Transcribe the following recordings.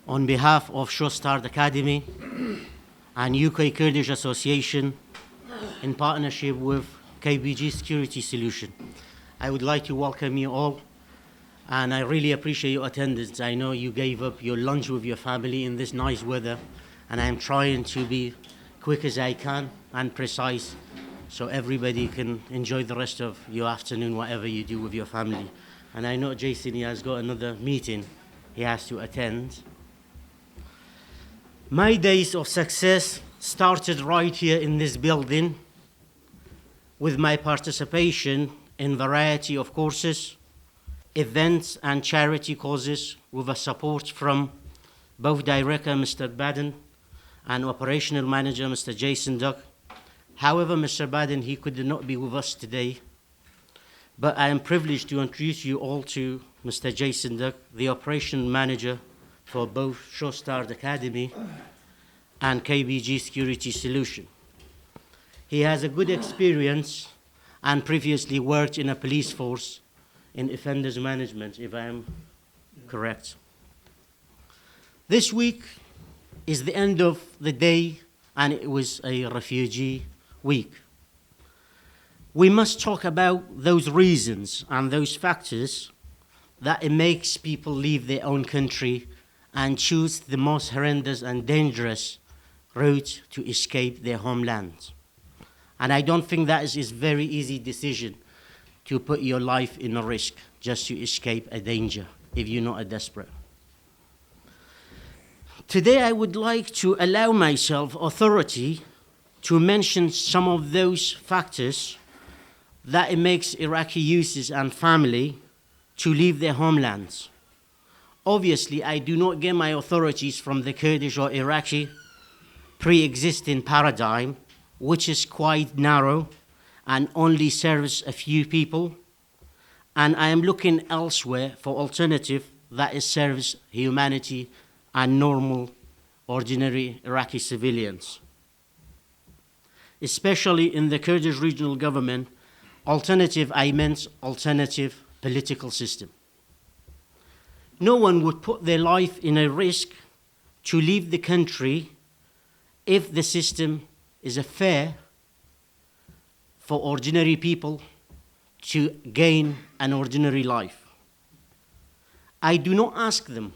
On behalf of Shostard Academy and UK Kurdish Association, in partnership with KBG Security Solution, I would like to welcome you all, and I really appreciate your attendance. I know you gave up your lunch with your family in this nice weather, and I'm trying to be quick as I can and precise so everybody can enjoy the rest of your afternoon, whatever you do with your family. And I know Jason, he has got another meeting he has to attend. My days of success started right here in this building with my participation in variety of courses, events and charity causes with a support from both Director Mr. Baden and Operational Manager Mr. Jason Duck. However, Mr. Baden, he could not be with us today, but I am privileged to introduce you all to Mr. Jason Duck, the Operational Manager for both Shostard Academy and KBG Security Solution. He has a good experience and previously worked in a police force in offenders management, if I am correct. This week is the end of the day, and it was a refugee week. We must talk about those reasons and those factors that it makes people leave their own country and choose the most horrendous and dangerous route to escape their homeland. And I don't think that is a very easy decision to put your life in a risk just to escape a danger if you're not a desperate. Today I would like to allow myself authority to mention some of those factors that it makes Iraqi youths and family to leave their homelands. Obviously, I do not get my authorities from the Kurdish or Iraqi pre-existing paradigm, which is quite narrow and only serves a few people. And I am looking elsewhere for alternative that serves humanity and normal, ordinary Iraqi civilians. Especially in the Kurdish regional government, alternative, I meant alternative political system. No one would put their life in a risk to leave the country if the system is fair for ordinary people to gain an ordinary life. I do not ask them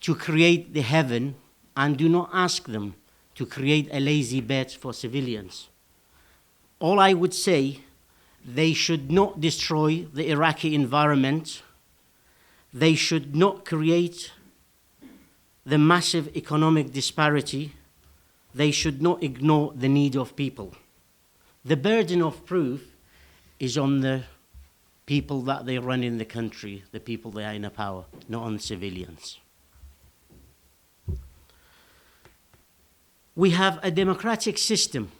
to create the heaven and do not ask them to create a lazy bed for civilians. All I would say, they should not destroy the Iraqi environment. They should not create the massive economic disparity. They should not ignore the need of people. The burden of proof is on the people that they run in the country, the people that are in power, not on civilians. We have a democratic system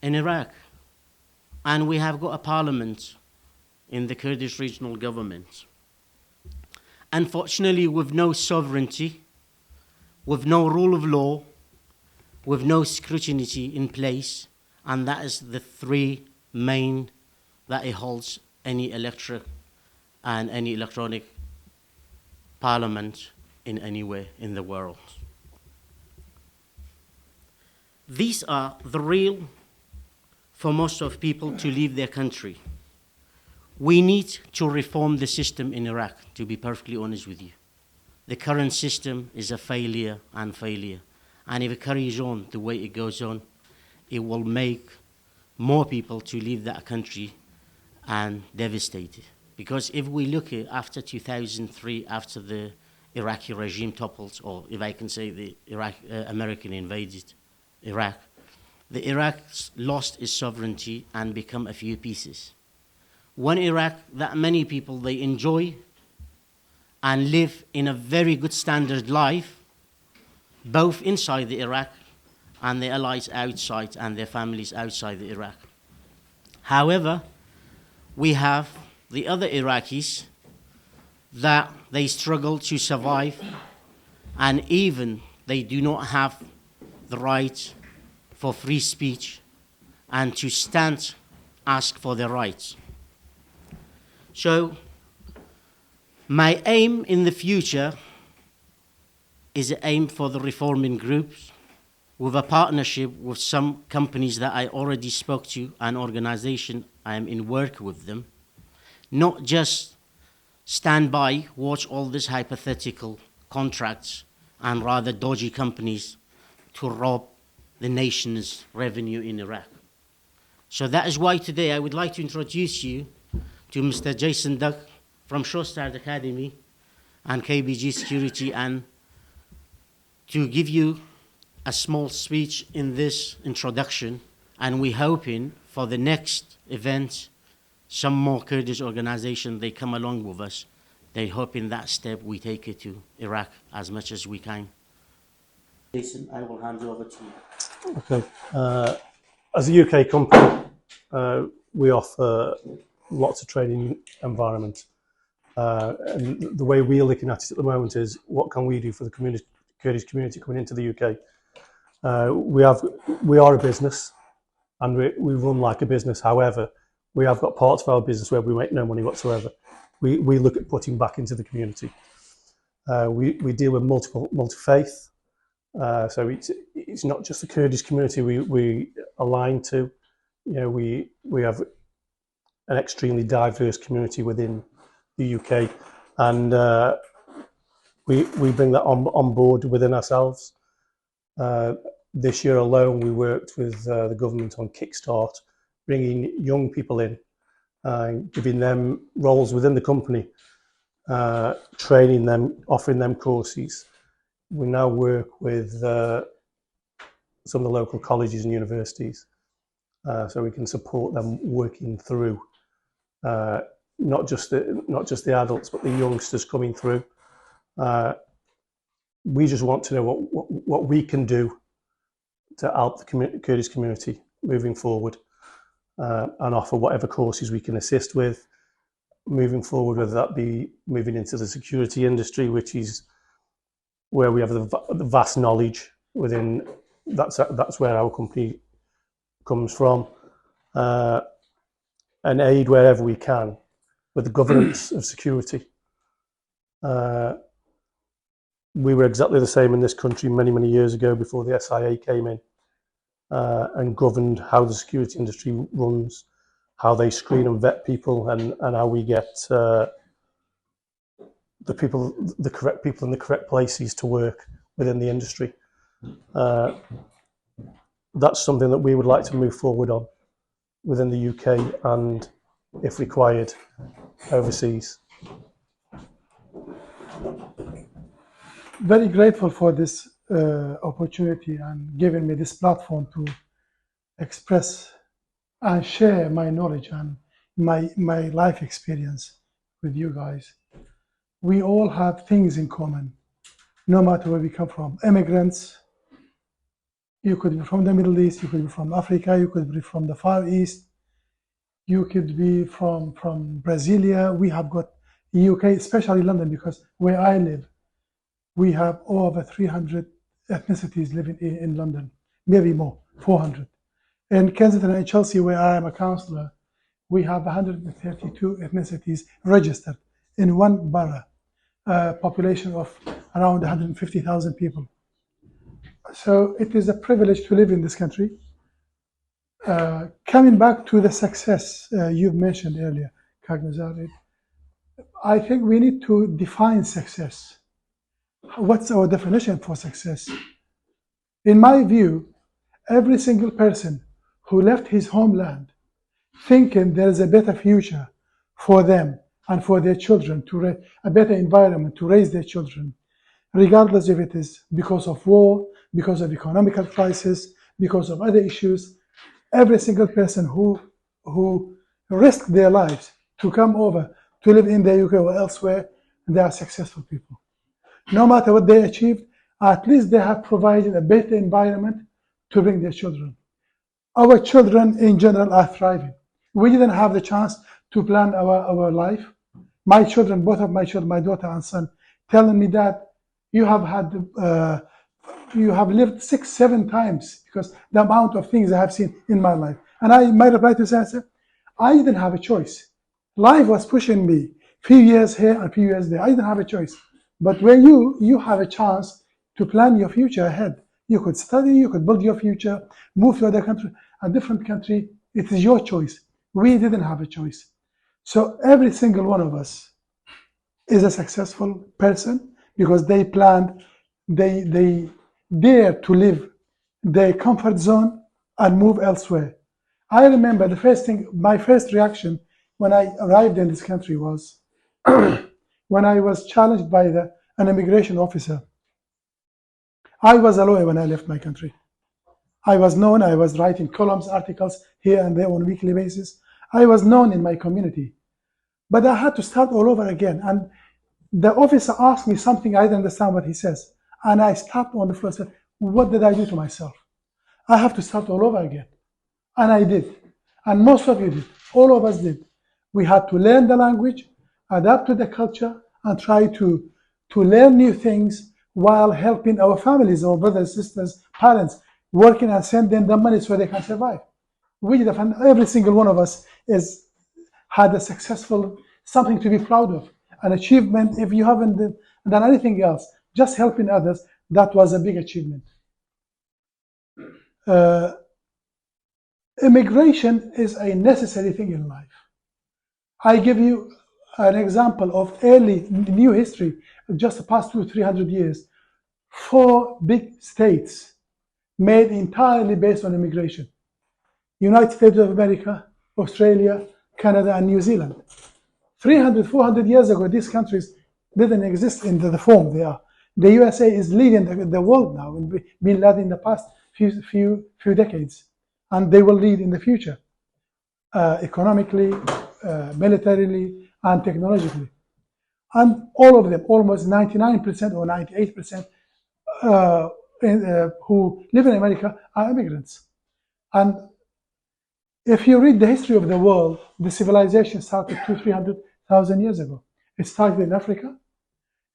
in Iraq, and we have got a parliament in the Kurdish regional government. Unfortunately, with no sovereignty, with no rule of law, with no scrutiny in place, and that is the three main that it holds any electric and any electronic parliament in anywhere in the world. These are the real for most of people to leave their country. We need to reform the system in Iraq, to be perfectly honest with you. The current system is a failure and failure. And if it carries on the way it goes on, it will make more people to leave that country and devastated. Because if we look at after 2003, after the Iraqi regime toppled, or if I can say the American invaded Iraq, the Iraq lost its sovereignty and become a few pieces. One Iraq that many people, they enjoy and live in a very good standard life, both inside the Iraq and their allies outside and their families outside the Iraq. However, we have the other Iraqis that they struggle to survive, and even they do not have the right for free speech and to stand, ask for their rights. So my aim in the future is aimed for the reforming groups with a partnership with some companies that I already spoke to, an organization I am in work with them, not just stand by, watch all these hypothetical contracts and rather dodgy companies to rob the nation's revenue in Iraq. So that is why today I would like to introduce you to Mr. Jason Duck from Shostard Academy and KBG Security, and to give you a small speech in this introduction. And we're hoping for the next event, some more Kurdish organizations, they come along with us. They hope in that step we take it to Iraq as much as we can. Jason, I will hand you over to you. Okay. As a UK company, we offer lots of training environments. And the way we're looking at it at the moment is, what can we do for the Kurdish community coming into the UK? We are a business, and we run like a business. However, we have got parts of our business where we make no money whatsoever. We look at putting back into the community. We deal with multi-faith. So it's not just the Kurdish community we align to. You know, we have an extremely diverse community within the UK, and we bring that on board within ourselves. This year alone, we worked with the government on Kickstart, bringing young people in, giving them roles within the company, training them, offering them courses. We now work with some of the local colleges and universities, so we can support them working through not just the adults, but the youngsters coming through. We just want to know what we can do to help the Kurdish community moving forward, and offer whatever courses we can assist with moving forward, whether that be moving into the security industry, which is where we have the vast knowledge within. That's where our company comes from, and aid wherever we can with the governance of security. We were exactly the same in this country many years ago, before the SIA came in and governed how the security industry runs, how they screen and vet people, and how we get the correct people in the correct places to work within the industry. That's something that we would like to move forward on within the UK, and if required, overseas. Very grateful for this opportunity and giving me this platform to express and share my knowledge and my life experience with you guys. We all have things in common, no matter where we come from. Immigrants, you could be from the Middle East, you could be from Africa, you could be from the Far East, you could be from Brasilia. We have got UK, especially London, because where I live, we have over 300 ethnicities living in London, maybe more, 400. In Kensington and Chelsea, where I am a councillor, we have 132 ethnicities registered in one borough, a population of around 150,000 people. So it is a privilege to live in this country. Coming back to the success you've mentioned earlier, Kagnazari, I think we need to define success. What's our definition for success? In my view, every single person who left his homeland thinking there is a better future for them and for their children, a better environment to raise their children, regardless if it is because of war, because of economical crisis, because of other issues, every single person who risked their lives to come over to live in the UK or elsewhere, they are successful people. No matter what they achieved, at least they have provided a better environment to bring their children. Our children in general are thriving. We didn't have the chance to plan our life. My children, both of my children, my daughter and son, telling me that you have lived 6-7 times, because the amount of things I have seen in my life. And my reply to that, I didn't have a choice. Life was pushing me, few years here and few years there. I didn't have a choice. But when you have a chance, to plan your future ahead. You could study, you could build your future, move to a different country. It is your choice. We didn't have a choice. So every single one of us is a successful person because they planned, they dare to leave their comfort zone and move elsewhere. I remember my first reaction when I arrived in this country was when I was challenged by an immigration officer. I was a lawyer when I left my country. I was known, I was writing columns, articles here and there on a weekly basis. I was known in my community. But I had to start all over again. And the officer asked me something, I didn't understand what he says. And I stopped on the floor and said, what did I do to myself? I have to start all over again. And I did. And most of you did. All of us did. We had to learn the language, adapt to the culture, and try to learn new things while helping our families, our brothers, sisters, parents, working and sending them money so they can survive. We did, and every single one of us had a successful, something to be proud of, an achievement. If you haven't done anything else, just helping others, that was a big achievement. Immigration is a necessary thing in life. I give you an example of early new history, just the past 200-300 years. 4 big states made entirely based on immigration: United States of America, Australia, Canada, and New Zealand. 300-400 years ago, these countries didn't exist in the form they are. The USA is leading the world now, and been led in the past few decades, and they will lead in the future, economically, militarily, and technologically. And all of them, almost 99% or 98%, who live in America are immigrants. And if you read the history of the world, the civilization started 200,000-300,000 years ago. It started in Africa.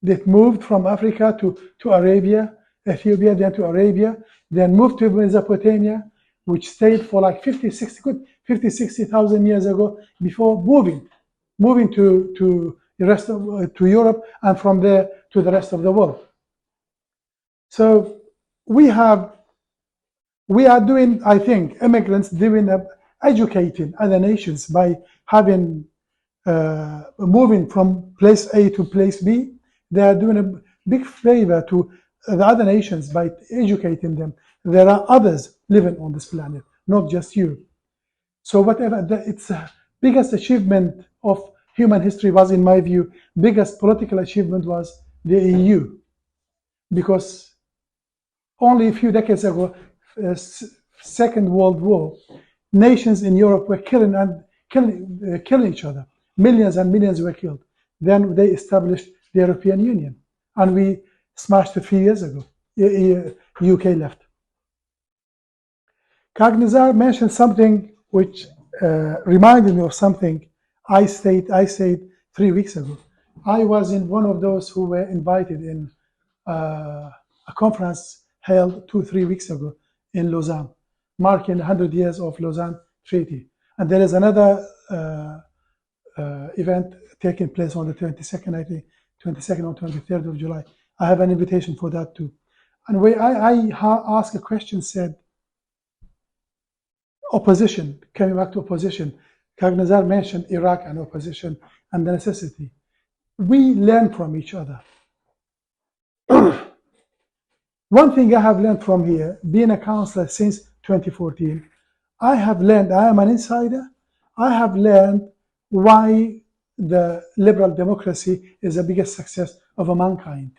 It moved from Africa to Arabia, Ethiopia, then to Arabia, then moved to Mesopotamia, which stayed for like 50-60,000 years ago before moving to the rest of to Europe, and from there to the rest of the world. So we are doing, I think, immigrants doing educating other nations by having moving from place A to place B. They are doing a big favor to the other nations by educating them. There are others living on this planet, not just you. So whatever, it's the biggest achievement of human history was, in my view, biggest political achievement was the EU. Because only a few decades ago, Second World War, nations in Europe were killing each other. Millions and millions were killed. Then they established the European Union, and we smashed it a few years ago. UK left. Kagnazar mentioned something which reminded me of something I said 3 weeks ago. I was in one of those who were invited in a conference held 2-3 weeks ago in Lausanne, marking 100 years of Lausanne Treaty. And there is another event taking place on the 22nd, I think, 22nd or 23rd of July. I have an invitation for that too. And where I asked a question, said, opposition, coming back to opposition, Kagnazar mentioned Iraq and opposition and the necessity. We learn from each other. One thing I have learned from here, being a counselor since 2014, I have learned, I am an insider, I have learned why the liberal democracy is the biggest success of mankind.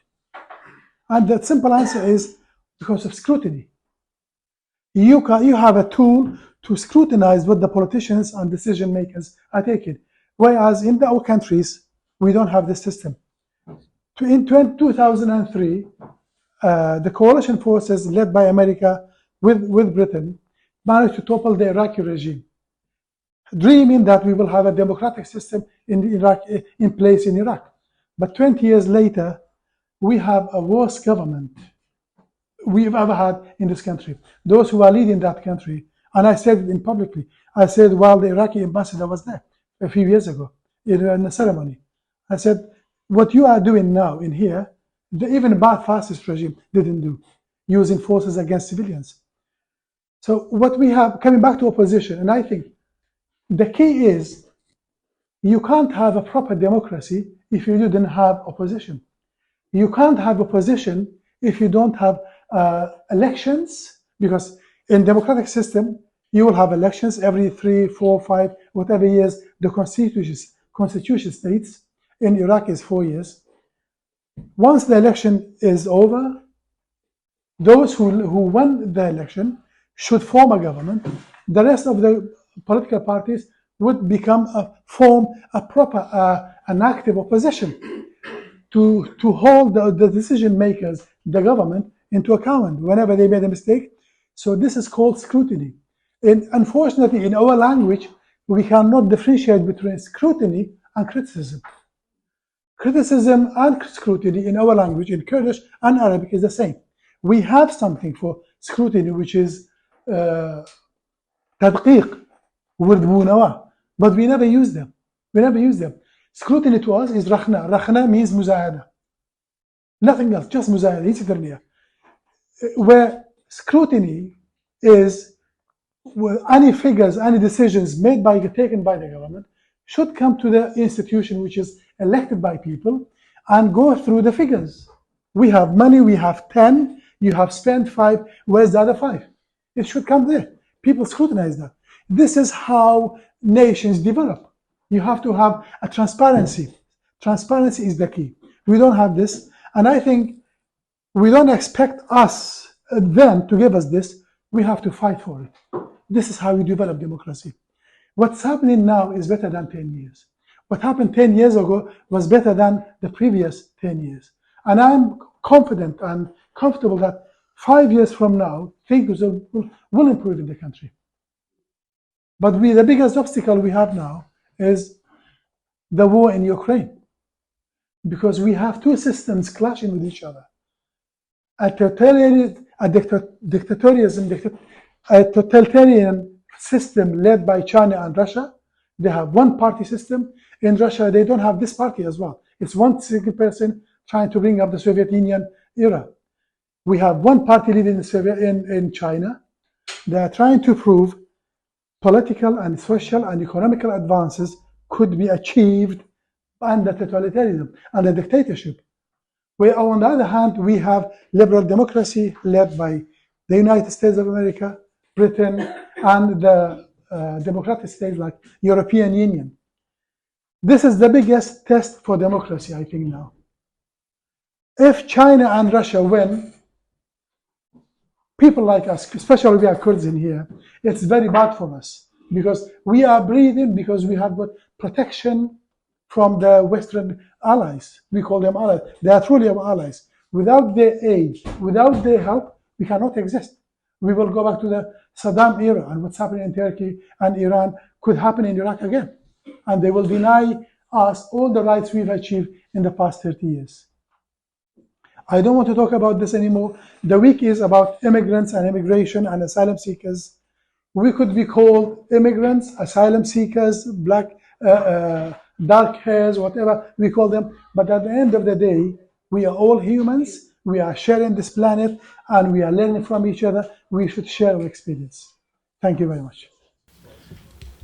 And the simple answer is because of scrutiny. You have a tool to scrutinize what the politicians and decision makers are taking. Whereas in our countries, we don't have this system. In 2003, the coalition forces led by America with Britain managed to topple the Iraqi regime, dreaming that we will have a democratic system in place in Iraq. But 20 years later, we have a worse government we've ever had in this country. Those who are leading that country, and I said it publicly, I said while the Iraqi ambassador was there a few years ago in a ceremony, I said, what you are doing now in here Even Ba'ath fascist regime didn't do, using forces against civilians. So what we have, coming back to opposition, and I think the key is you can't have a proper democracy if you didn't have opposition. You can't have opposition if you don't have elections, because in democratic system, you will have elections every 3, 4, 5, whatever years the constitution states. In Iraq is 4 years. Once the election is over, those who won the election should form a government. The rest of the political parties would form a proper, an active opposition to hold the decision makers, the government, into account whenever they made a mistake. So this is called scrutiny. And unfortunately, in our language, we cannot differentiate between scrutiny and criticism. Criticism and scrutiny in our language, in Kurdish and Arabic, is the same. We have something for scrutiny, which is تدقيق, but we never use them. We never use them. Scrutiny to us is rakhna. Rakhna means muzahada. Nothing else, just muzahada. Where scrutiny is any figures, any decisions taken by the government should come to the institution which is elected by people and go through the figures. We have money, we have 10, you have spent 5, where's the other 5? It should come there. People scrutinize that. This is how nations develop. You have to have a transparency. Transparency is the key. We don't have this, and I think we don't expect them to give us this. We have to fight for it. This is how you develop democracy. What's happening now is better than 10 years. What happened 10 years ago was better than the previous 10 years. And I'm confident and comfortable that 5 years from now, things will improve in the country. But the biggest obstacle we have now is the war in Ukraine, because we have two systems clashing with each other. A totalitarian system led by China and Russia. They have one-party system. In Russia, they don't have this party as well. It's one single person trying to bring up the Soviet Union era. We have one party leading in China. They are trying to prove political and social and economical advances could be achieved under totalitarianism, under dictatorship. Where on the other hand, we have liberal democracy led by the United States of America, Britain, and the democratic states like European Union. This is the biggest test for democracy, I think, now. If China and Russia win, people like us, especially we are Kurds in here, it's very bad for us, because we are breathing, because we have got protection from the Western allies. We call them allies. They are truly our allies. Without their aid, without their help, we cannot exist. We will go back to the Saddam era, and what's happening in Turkey and Iran could happen in Iraq again. And they will deny us all the rights we've achieved in the past 30 years. I don't want to talk about this anymore. The week is about immigrants and immigration and asylum seekers. We could be called immigrants, asylum seekers, black, dark hairs, whatever we call them. But at the end of the day, we are all humans. We are sharing this planet, and we are learning from each other. We should share our experience. Thank you very much.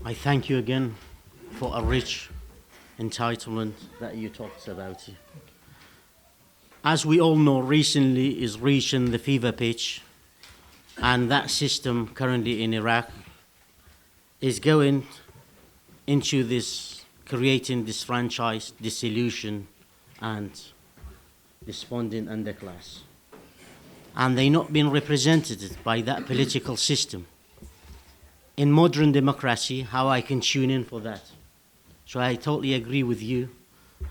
I thank you again for a rich entitlement that you talked about. As we all know, recently is reaching the fever pitch, and that system currently in Iraq is going into this, creating disfranchised, disillusion, and despondent underclass. And they're not being represented by that political system. In modern democracy, how I can tune in for that. So I totally agree with you,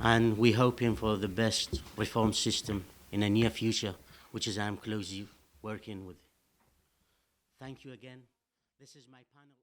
and we're hoping for the best reform system in the near future, which is I'm closely working with. Thank you again. This is my panel.